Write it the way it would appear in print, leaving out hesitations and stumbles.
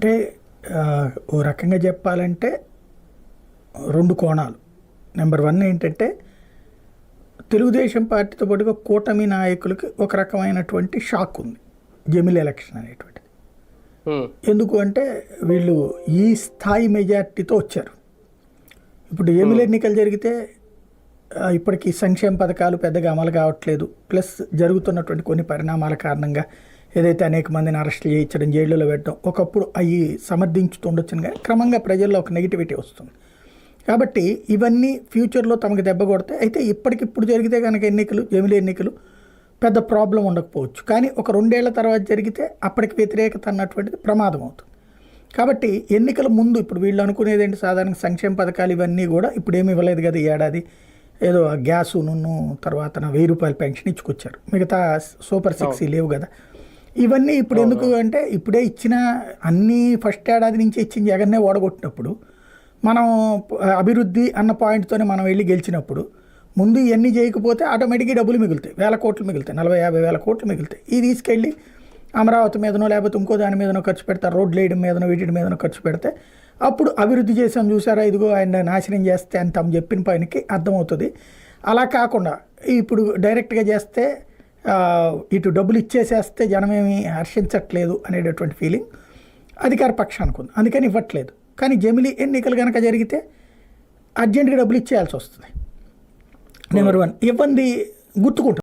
అంటే ఓ రకంగా చెప్పాలంటే 2 కోణాలు. నెంబర్ 1 ఏంటంటే తెలుగుదేశం పార్టీతో పాటుగా కూటమి నాయకులకి ఒక రకమైనటువంటి షాక్ ఉంది జమిలి ఎలక్షన్ అనేటువంటిది. ఎందుకు అంటే వీళ్ళు ఈ స్థాయి మెజార్టీతో వచ్చారు. ఇప్పుడు జమిలి ఎన్నికలు జరిగితే ఇప్పటికీ సంక్షేమ పథకాలు పెద్దగా అమలు కావట్లేదు. ప్లస్ జరుగుతున్నటువంటి కొన్ని పరిణామాల కారణంగా ఏదైతే అనేక మందిని అరెస్ట్ చేయించడం, జైళ్ళలో పెట్టడం, ఒకప్పుడు అవి సమర్థించుతుండొచ్చును కానీ క్రమంగా ప్రజల్లో ఒక నెగిటివిటీ వస్తుంది. కాబట్టి ఇవన్నీ ఫ్యూచర్లో తమకు దెబ్బ కొడతాయి. అయితే ఇప్పటికిప్పుడు జరిగితే కనుక జమిలి ఎన్నికలు పెద్ద ప్రాబ్లం ఉండకపోవచ్చు. కానీ ఒక 2 ఏళ్ల తర్వాత జరిగితే అప్పటికి వ్యతిరేకత అన్నటువంటిది ప్రమాదం అవుతుంది. కాబట్టి ఎన్నికల ముందు ఇప్పుడు వీళ్ళు అనుకునేది ఏంటి, సాధారణ సంక్షేమ పథకాలు ఇవన్నీ కూడా ఇప్పుడు ఏమి ఇవ్వలేదు కదా, ఈ ఏడాది ఏదో గ్యాసు నున్ను తర్వాత 1000 రూపాయల పెన్షన్ ఇచ్చుకొచ్చారు, మిగతా సూపర్ 6 లేవు కదా. ఇవన్నీ ఇప్పుడు ఎందుకు అంటే ఇప్పుడే ఇచ్చిన అన్నీ ఫస్ట్ ఏడాది నుంచి ఇచ్చిన జగన్నే ఓడగొట్టినప్పుడు మనం అభివృద్ధి అన్న పాయింట్తోనే మనం వెళ్ళి గెలిచినప్పుడు ముందు ఇవన్నీ చేయకపోతే ఆటోమేటిక్గా డబ్బులు మిగులుతాయి, 1000 కోట్లు మిగులుతాయి, 40-50 వేల కోట్లు మిగులుతాయి. ఇది తీసుకెళ్ళి అమరావతి మీదనో లేకపోతే ఇంకో దాని మీదనో ఖర్చు పెడతారు, రోడ్లు వేయడం మీదనో వీటి మీదనో ఖర్చు పెడితే అప్పుడు అభివృద్ధి చేసాం చూసారా, ఇదిగో ఆయన నాశనం చేస్తే అని తమ చెప్పిన పనికి అర్థమవుతుంది. అలా కాకుండా ఇప్పుడు డైరెక్ట్గా చేస్తే ఇటు డబ్బులు ఇచ్చేసేస్తే జనమేమి హర్షించట్లేదు అనేటటువంటి ఫీలింగ్ అధికార పక్షానికి ఉంది, అందుకని ఇవ్వట్లేదు. కానీ జమిలి ఎన్నికలు కనుక జరిగితే అర్జెంటుగా డబ్బులు ఇచ్చేయాల్సి వస్తుంది. నెంబర్ 1 ఇబ్బంది గుర్తుకుంటుంది.